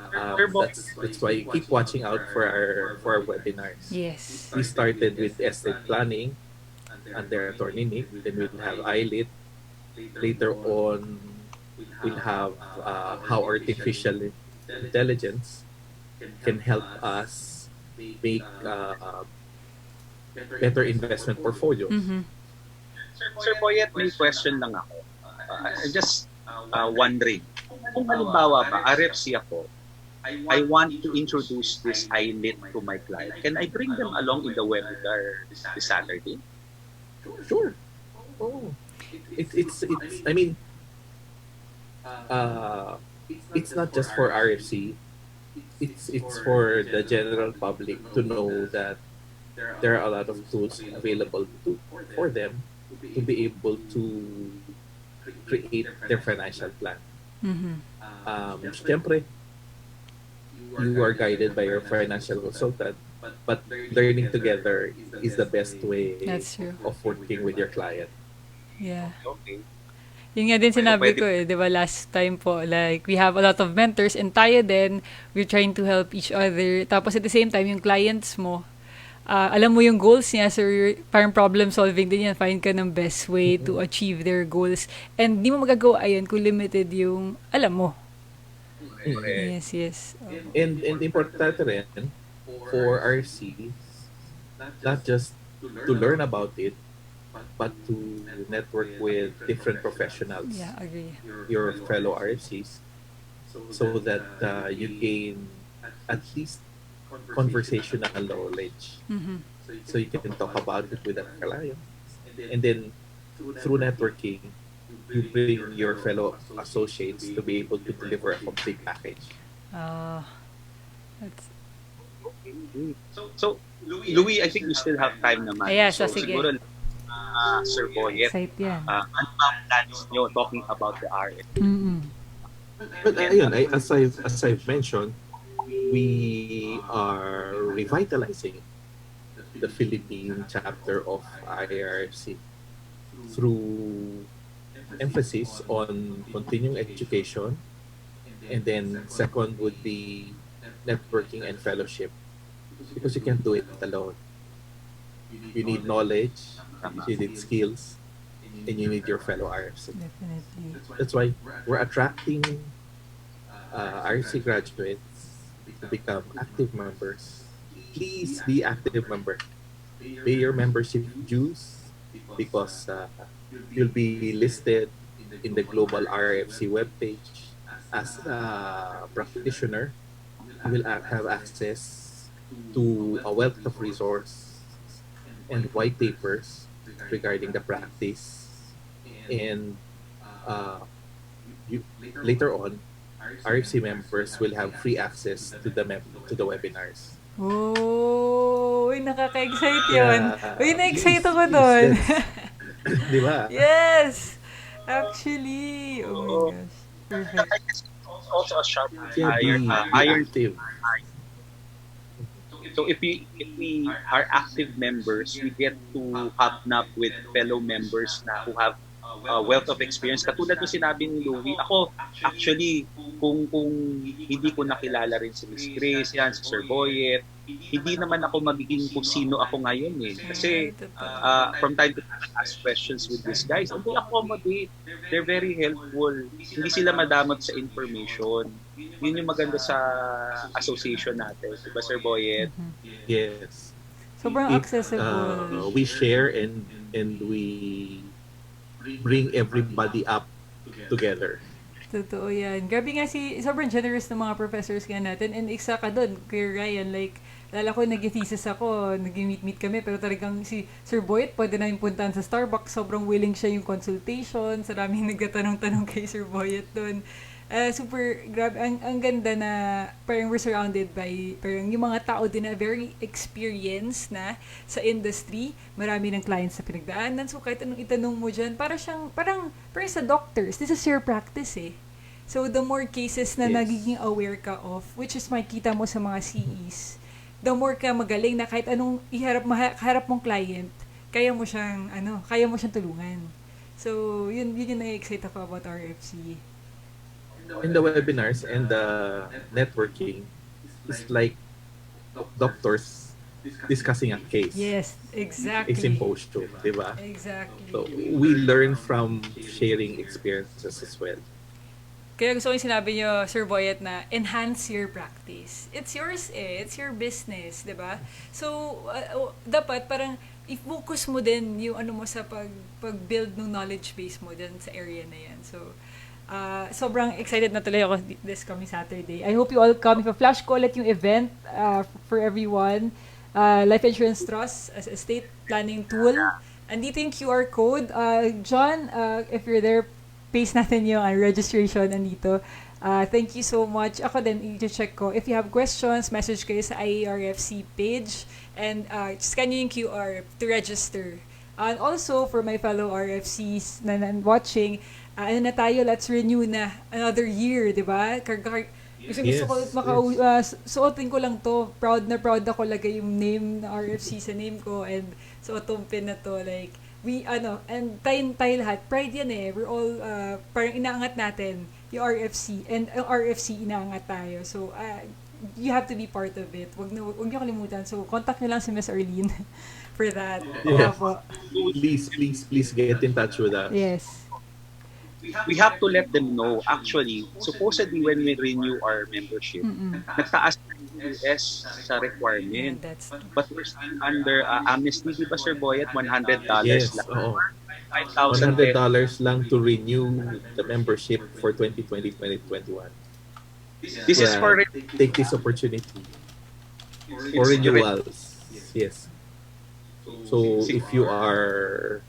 That's why you keep watching out for our webinars. Yes. We started with estate planning under Attorney Nick, then we'll have ILIT. Later on, we'll have how artificial intelligence can help us make better investment portfolio. Sir Boyet, may question lang ako. Just wondering, kung halimbawa ba, RFC ako, I want to introduce this ILIT to my client. Can I bring them along in the webinar this Saturday? Sure. Oh, it's I mean, it's not just for RFC. It's for the general public to know that there are a lot of tools available for them to be able to create their financial plan. Siyempre, you are guided by your financial consultant, but learning together is the best way of working with your client. Yeah. Okay. Yun nga din sinabi ko di ba, last time po, like, we have a lot of mentors and tayo din, we're trying to help each other. Tapos at the same time, yung clients mo, alam mo yung goals niya, so parang problem solving din yan, find ka ng best way to achieve their goals. And di mo magagawa yun kung limited yung, alam mo, Correct. Yes. And importante rin for RCs, not just to learn about it, but to network with different professionals, Yeah, agree. your fellow RFCs, so that you gain at least conversational knowledge. Mm-hmm. So you can talk about it with a client. And then through networking, you bring your fellow associates to be able to deliver a complete package. Uh, that's, Okay, great. So, Louis, I think we still have time naman. yes, So, sige. siguro, Sir Boyet, Excite yan. ano ba ang plans nyo talking about the RFC? Mm-mm. But ayun, as I've mentioned, we are revitalizing the Philippine chapter of IARFC through emphasis on continuing education, and then second would be networking and fellowship, because you can't do it alone. You need knowledge, you need skills, and you need your fellow RFC. Definitely. That's why we're attracting RFC graduates to become active members. Please be active member. Pay your membership dues, because you'll be listed in the global RFC webpage as a practitioner. You will have access to a wealth of resource and white papers regarding the practice. And uh, you, later on, RFC members will have free access to the webinars. Oh, uy, nakaka-excite yun. Yeah. Uy, na-excite Please, ako please, doon. Di ba? Yes! Actually, oh my gosh. Perfect. I guess it's also a sharp Yeah, be iron. active. So if we are active members, we get to hobnob with fellow members na who have a wealth of experience. Katulad ng sinabi ni Louie, ako actually kung hindi ko nakilala rin si Miss Grace, yan, si Sir Boyet, hindi naman ako magiging kung sino ako ngayon eh. Kasi from time to time I ask questions with these guys and they accommodate. They're very helpful. Hindi sila madamot sa information. Yun yung maganda sa association natin. Diba, Sir Boyet? Yes. Sobrang accessible. We share and we bring everybody up together. Totoo yan. Grabe nga sobrang generous ng mga professors nga natin. And isa ka doon, Kuya Ryan, like, lala ko, nag-thesis ako, nag-meet kami, pero talagang si Sir Boyet, pwede namin puntahan sa Starbucks, sobrang willing siya yung consultation, maraming nagtatanong-tanong kay Sir Boyet doon. Super, grabe, ang ganda na parang we're surrounded by, parang yung mga tao din na very experienced na sa industry, marami ng clients na pinagdaanan, so kahit anong itanong mo dyan, parang sa doctors, this is your practice eh. So the more cases na Yes. nagiging aware ka of, which is makikita mo sa mga CEs, the more ka magaling na kahit anong harap mong client, kaya mo siyang tulungan. So yun yung na-excite ako about RFC. In the webinars and the networking, it's like doctors discussing a case. Yes, exactly. A symposium, di ba? Exactly. So we learn from sharing experiences as well. Kaya gusto ko yung sinabi nyo, Sir Boyet, na enhance your practice. It's yours eh. It's your business, di ba? So, dapat parang i-focus mo din yung ano mo sa pag-build ng knowledge base mo din sa area na yan. So, sobrang excited na tuloy ako this coming Saturday. I hope you all come. If a flash ko ulit yung event for everyone. Life Insurance Trust as a estate planning tool. Andito yung QR code. John, if you're there, paste natin yung registration andito. Thank you so much. Ako din, i-check ko. If you have questions, message kayo sa IARFC page and scan nyo yung QR to register. And also, for my fellow RFCs na watching, na tayo, let's renew na another year, di ba? Gusto ko suotin ko lang to. Proud na proud ako lagay yung name na RFC sa name ko and suotong pin na to. Like, and tayo lahat. Pride yan eh. We're all, parang inaangat natin yung RFC and ang RFC inaangat tayo. So, you have to be part of it. Huwag niyo kalimutan. So, contact niyo lang si Miss Arlene for that. Yeah. Please get in touch with us. Yes. we have to let them know. Actually, supposedly when we renew our membership, nagtaas na yung US sa Yeah, requirement. that's true. But we're still under amnesty, di ba, Sir Boyet? $100 Yes, lang. oo. 5,000 $100 lang to renew the membership for 2020-2021. This is for Take this opportunity for it's renewals. Yes. So if you are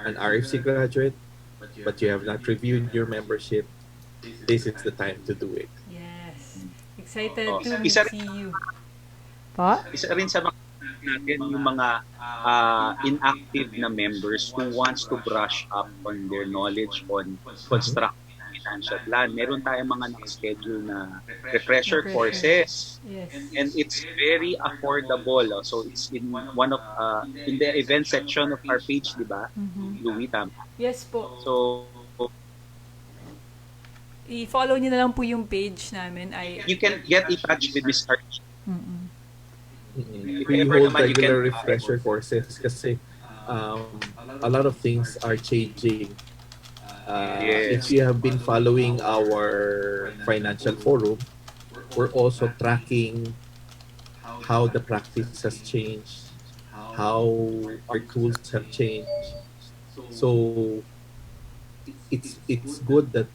an RFC graduate, but you have not reviewed your membership, this is the time to do it. Yes. Excited Oh, to isa see you. Pa? isa rin sa mga natin yung mga inactive na members who wants to brush up on their knowledge on constructing financial plan. Meron tayong mga nakaschedule na refresher courses. Yes. And it's very affordable. So it's in one of in the event section of our page, di ba? Louis, tama. Yes po. So I-follow niyo na lang po yung page namin. you can get in touch with Miss Archie. We hold regular refresher courses kasi a lot of things are changing. If you have been following our financial forum, we're also tracking how the practice has changed, how our tools have changed. So it's good that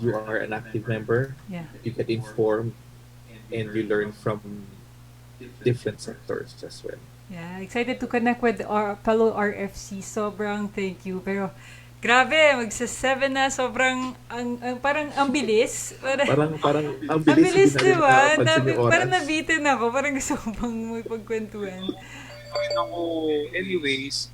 you are an active member. Yeah. You get informed and you learn from different sectors as well. Yeah, excited to connect with our fellow RFC. Sobrang thank you. Pero grabe, magsa-7 na. Sobrang parang ang bilis. Parang ang Ang bilis, bilis, di ba? yung oras. Parang nabitin ako. Parang gusto ko pang magpagkwentuhan. Anyways,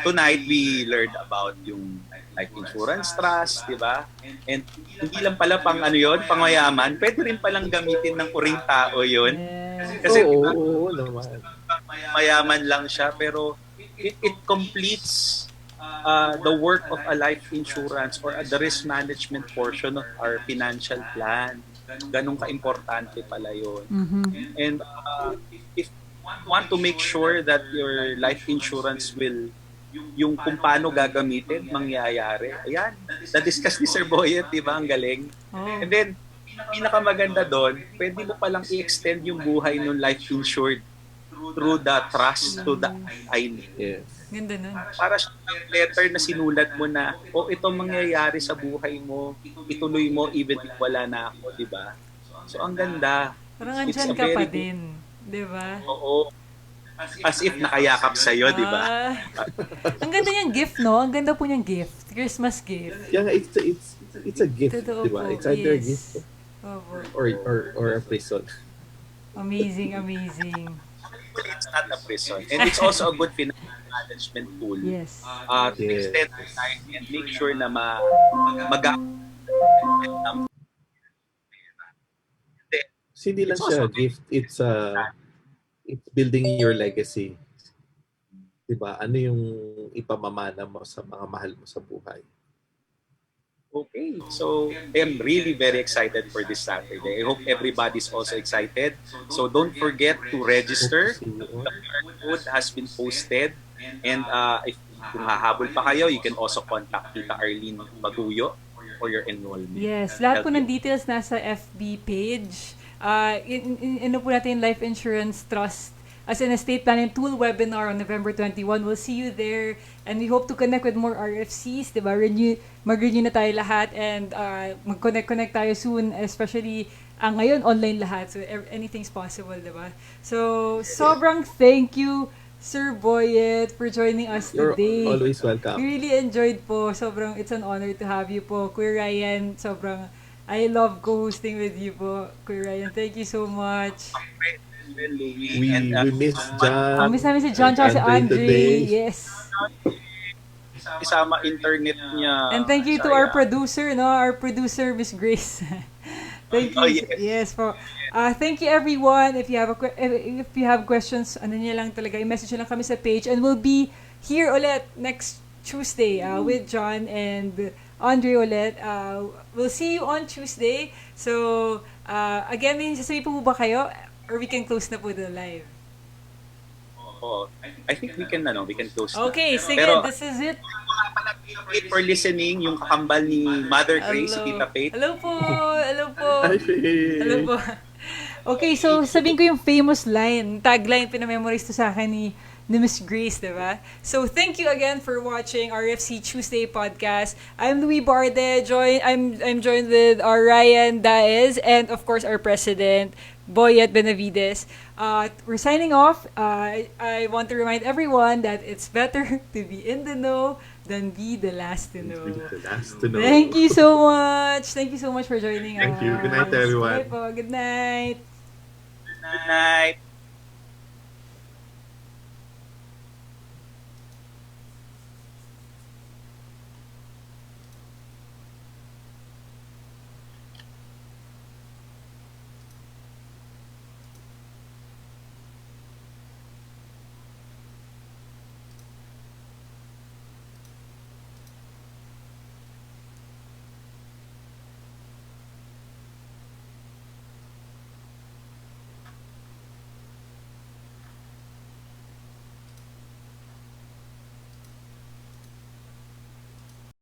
tonight we learned about yung life insurance trust, di ba? And hindi lang pala pang pangmayaman, pwede rin palang gamitin ng kuring tao yun. Yeah. Kasi Oo naman. mayaman lang siya, pero it completes the work of a life insurance or the risk management portion of our financial plan. Ganun ka-importante pala yun. And if you want to make sure that your life insurance will yung kung paano gagamitin, mangyayari. Ayan, na-discuss ni Sir Boyet, di ba? Ang galing. And then, pinakamaganda doon, pwede mo palang i-extend yung buhay ng life insured through the trust to the ILIT. Yes. Ganda nun. Para siyang letter na sinulat mo na, ito mangyayari sa buhay mo, ituloy mo even if wala na ako, di ba? So, ang ganda. Parang andyan ka pa din. Di ba? Oo. As if nakayakap sa'yo, di ba? Ang ganda niyang gift, no? Ang ganda po niyang gift. Christmas gift. Yeah, it's a gift, Totoo di ba? po, It's either a yes. gift Opo. or a prison. Amazing. It's not a prison. And it's also a good financial management tool. Yes. To extend your time and make sure na Hindi lang siya a gift, it's building your legacy. Diba? Ano yung ipamamana mo sa mga mahal mo sa buhay? Okay, so I'm really very excited for this Saturday. I hope everybody's also excited. So don't forget to register. The QR code has been posted. And if kung hahabol pa kayo, you can also contact Tita Arlene Baguyo for your enrollment. Yes, lahat po ng details nasa FB page. Ano po natin Life Insurance Trust as an estate planning tool webinar on November 21. We'll see you there and we hope to connect with more RFCs, diba? Mag-renew na tayo lahat and mag-connect tayo soon, especially ngayon online lahat, so anything's possible, diba? So, sobrang thank you, Sir Boyet, for joining us today. You're always welcome. We really enjoyed po. Sobrang, it's an honor to have you po. Kuya Ryan, sobrang, I love co-hosting with you po. Kuya Ryan, thank you so much. We miss John. Miss namin si John tsaka si Andre. today. Yes. Isama internet niya. And thank you to our producer, our producer, Miss Grace. Thank you. Yes po. Thank you everyone. If you have questions, niyo lang talaga, i-message nyo lang kami sa page and we'll be here ulit next Tuesday with John and Andre ulit. We'll see you on Tuesday. So, again, may sasabihin po ba kayo? Or we can close na po the live? I think we can close na. Okay, sige, Pero this is it. thank you for listening, yung kakambal ni Mother Grace, si Tita Faith. Hello po. Hello po. Hi, Faye. Hello po. Okay, so sabihin ko yung famous line, tagline, pinamemorize to sa akin ni Miss Grace, diba? So, thank you again for watching RFC Tuesday podcast. I'm Louis Barde. I'm joined with our Ryan Daez and, of course, our president, Boyet Benavides. We're signing off. I want to remind everyone that it's better to be in the know than be the last to know. The last to know. Thank you so much. Thank you so much for joining us. Thank you. Good night, everyone. Okay po. Good night. Good night.